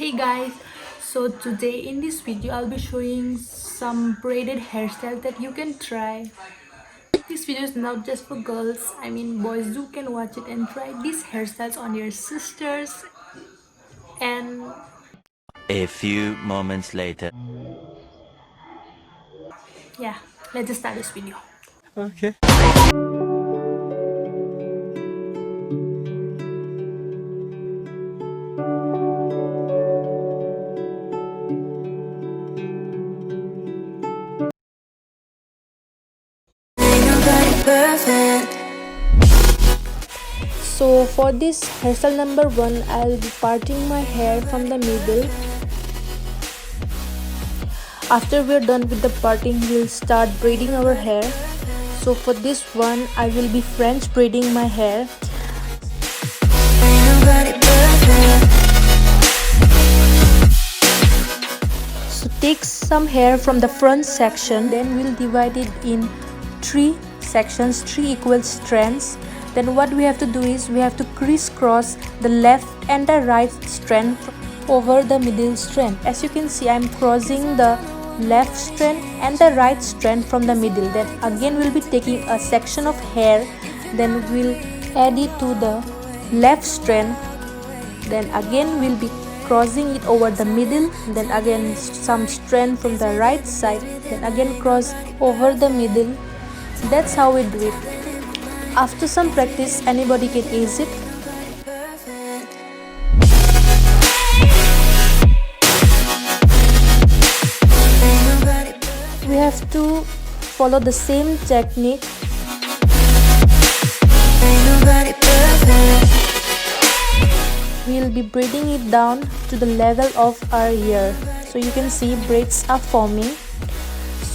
Hey guys, so today in this video I'll be showing some braided hairstyle that you can try. This video is not just for girls, I mean boys do can watch it and try these hairstyles on your sisters. And A few moments later. yeah, let's just start this video. Okay. So for this hairstyle number 1, I'll be parting my hair from the middle. After we're done with the parting, we'll start braiding our hair. So for this one, I will be French braiding my hair. So take some hair from the front section, then we'll divide it in 3 sections, 3 equal strands. Then what we have to do is we have to crisscross the left and the right strand over the middle strand. As you can see, I'm crossing the left strand and the right strand from the middle. Then again we'll be taking a section of hair, then we'll add it to the left strand, then again we'll be crossing it over the middle, then again some strand from the right side, then again cross over the middle. That's how we do it. After some practice, anybody can ease it. We have to follow the same technique. We'll be braiding it down to the level of our ear. So you can see braids are forming.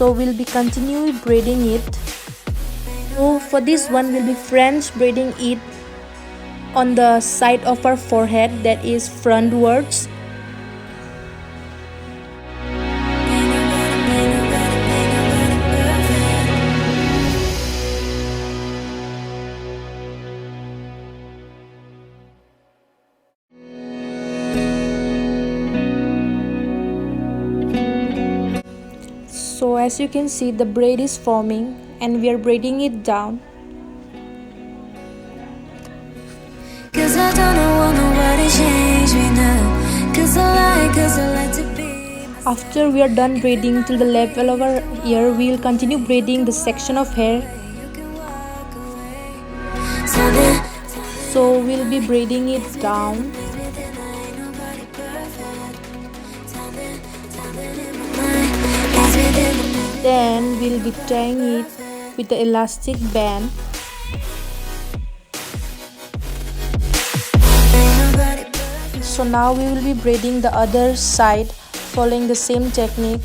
So we'll be continuing braiding it. So for this one, we'll be French braiding it on the side of our forehead, that is frontwards. So as you can see, the braid is forming and we are braiding it down. Cause I don't want nobody change me now. Cause I like to be. After we are done braiding till the level of our ear, we will continue braiding the section of hair. So we'll be braiding it down. Then we'll be tying it with the elastic band. So now we will be braiding the other side following the same technique.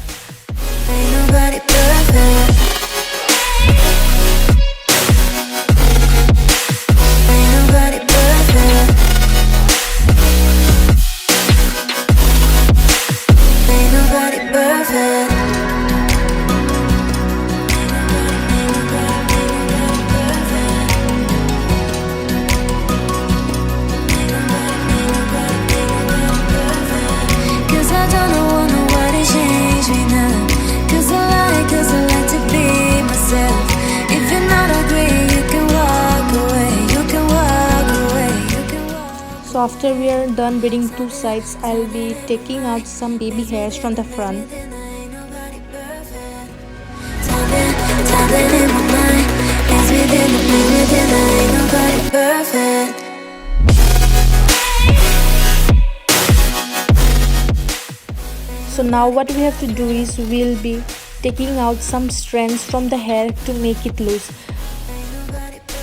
So after we are done braiding two sides, I'll be taking out some baby hairs from the front. So now what we have to do is we'll be taking out some strands from the hair to make it loose.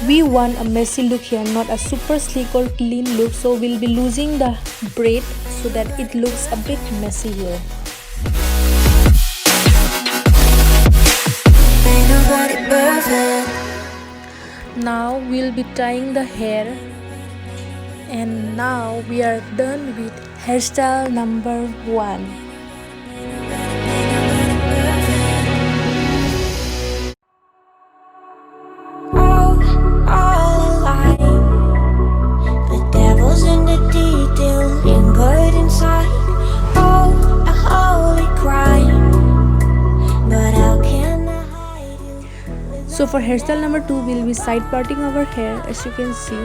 We want a messy look here, not a super sleek or clean look, so we'll be losing the braid so that it looks a bit messy here. Now we'll be tying the hair, and now we are done with hairstyle number 1. So for hairstyle number 2, we'll be side parting our hair, as you can see.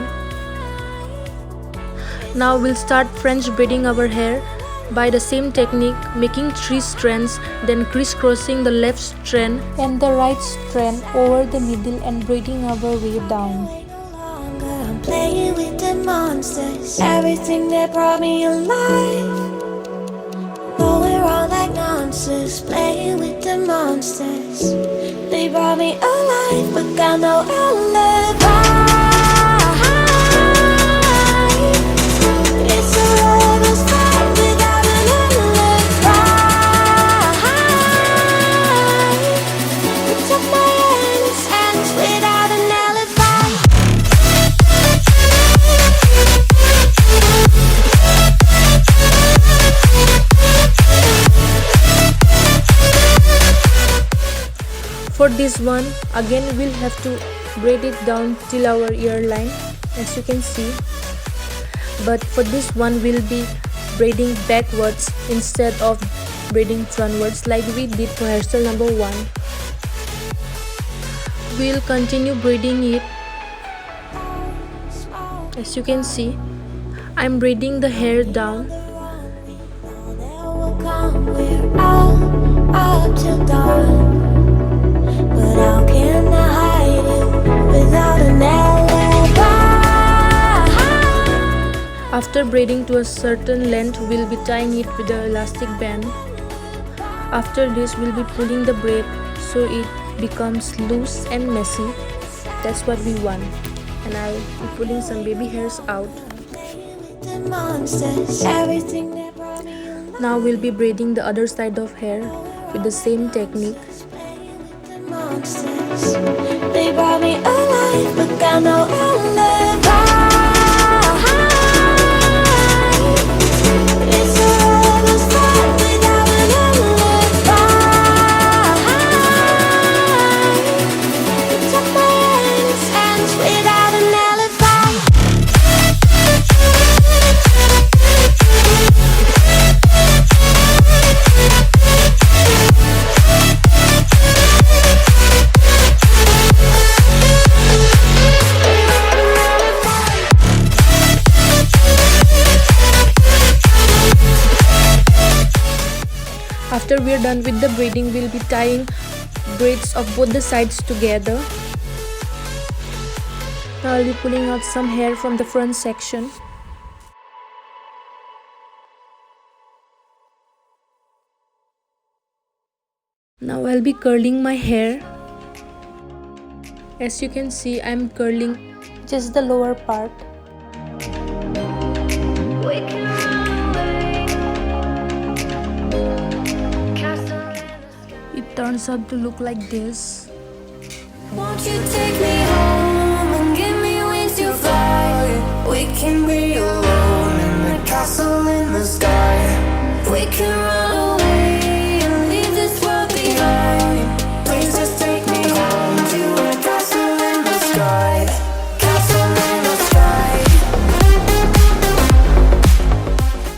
Now we'll start French braiding our hair by the same technique, making 3 strands, then crisscrossing the left strand and the right strand over the middle and braiding our way down. I'm playing with the monsters, everything that brought me alive. Going wrong like nonsense, playing with the monsters. They brought me alive, but got no alibi. It's a rebel's fight without an alibi. It's up my hands without an alibi. For this one, again we'll have to braid it down till our ear line, as you can see. But for this one, we'll be braiding backwards instead of braiding frontwards like we did for hairstyle number 1. We'll continue braiding it. As you can see, I'm braiding the hair down. We're up till dawn. But how can I hide it without an alibi? After braiding to a certain length, we'll be tying it with the elastic band. After this, we'll be pulling the braid so it becomes loose and messy. That's what we want. And I'll be pulling some baby hairs out. Now we'll be braiding the other side of hair with the same technique. They brought me alive, but got no alibi. It's a rebel's fight without an alibi. It's up my hands without an alibi. After we're done with the braiding, we'll be tying braids of both the sides together. Now I'll be pulling out some hair from the front section. Now I'll be curling my hair. As you can see, I'm curling just the lower part. It turns out to look like this. Won't you take me home and give me wings to fly? We can be alone in the castle in the sky. We can run away and leave this world behind. Please just take me home to a castle in the sky. Castle in the sky.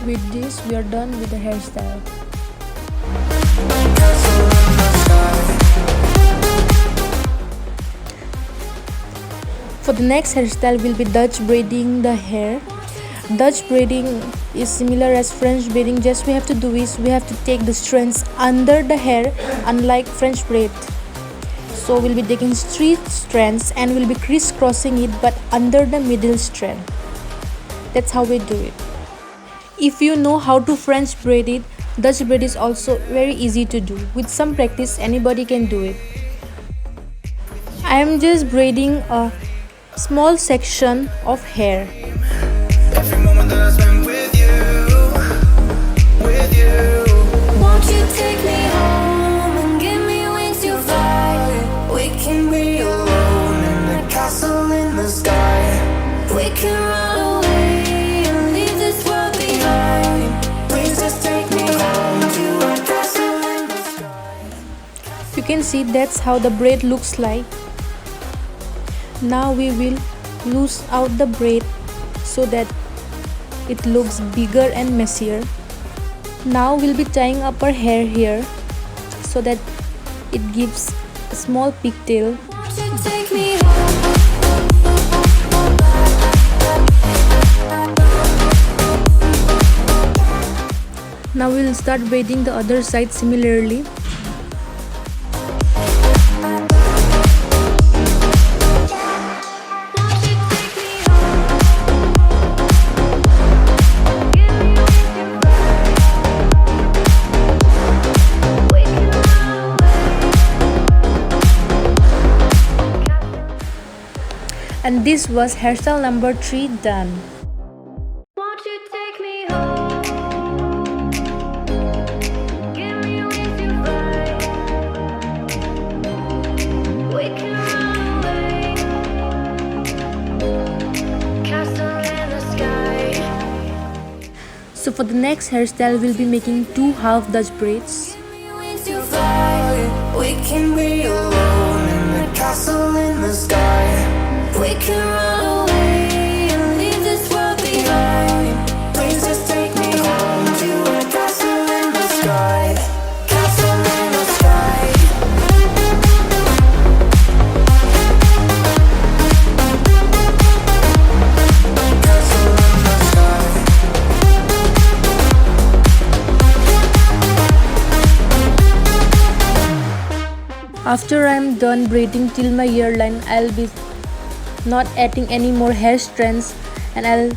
With this, we are done with the hairstyle. Castle in the sky. For the next hairstyle, we'll be Dutch braiding the hair. Dutch braiding is similar as French braiding, just we have to do is we have to take the strands under the hair, unlike French braid. So we'll be taking 3 strands and we'll be crisscrossing it but under the middle strand. That's how we do it. If you know how to French braid it, Dutch braid is also very easy to do. With some practice, anybody can do it. I am just braiding a small section of hair. Every moment that I spend with you. Won't you take me home and give me wings to fly? We can be alone in the castle in the sky. We can run away and leave this world behind. Please just take me home to a castle in the sky. You can see that's how the braid looks like. Now we will loose out the braid so that it looks bigger and messier. Now we'll be tying up our hair here so that it gives a small pigtail. Won't you take me home? Now we will start braiding the other side similarly. And this was hairstyle number 3 done. Won't you take me home? Give me wings to fly. We can run away. Castle in the sky. So for the next hairstyle, we'll be making 2 half Dutch braids. Give me wings to fly. We can be alone in the castle in the sky. We can run away and leave this world behind. Please just take me home to a castle in the sky. Castle in the sky. Castle in the sky. After I'm done braiding till my earline, I'll be not adding any more hair strands, and I'll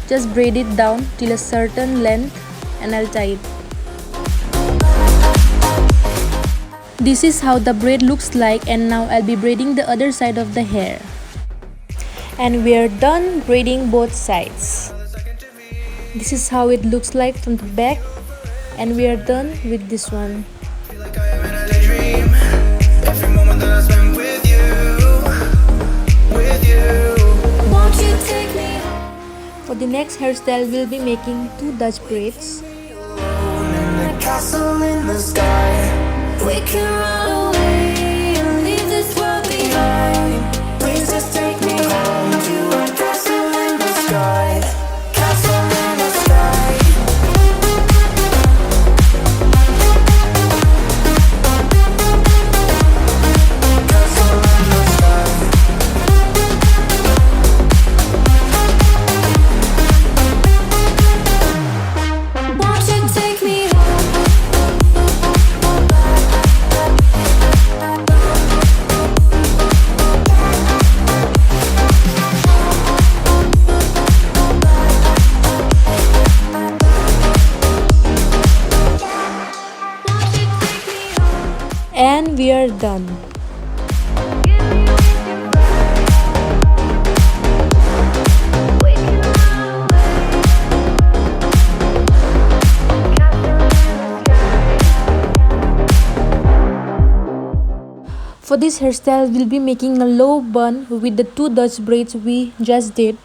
just braid it down till a certain length and I'll tie it. This is how the braid looks like, and now I'll be braiding the other side of the hair. And we're done braiding both sides. This is how it looks like from the back, and we are done with this one. Like I am in a daydream. Every moment that I spend with you. Won't you take me home? For the next hairstyle, we'll be making 2 Dutch braids. Alone in the castle in the sky. We can run away and leave this world behind. Please just take me home to a castle in the sky. Castle in the sky. Castle in the sky. Won't you take me home? And we are done. For this hairstyle, we'll be making a low bun with the 2 Dutch braids we just did.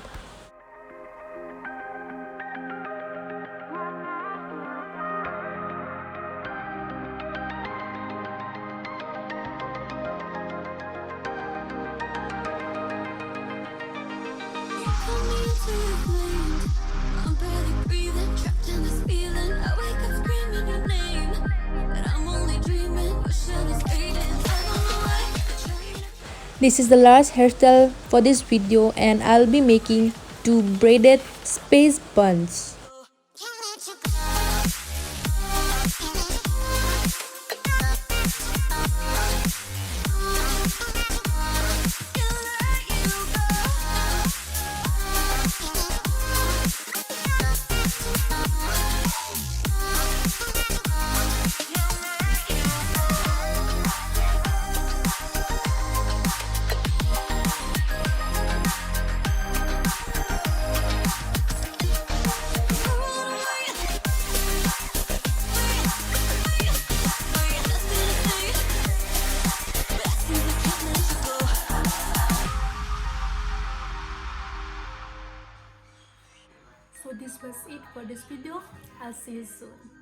I'm barely breathing, trapped in this feeling. I wake up screaming your name, but I'm only dreaming. Ocean is fading. I don't know why. This is the last hairstyle for this video, and I'll be making 2 braided space buns. So this was it for this video. I'll see you soon.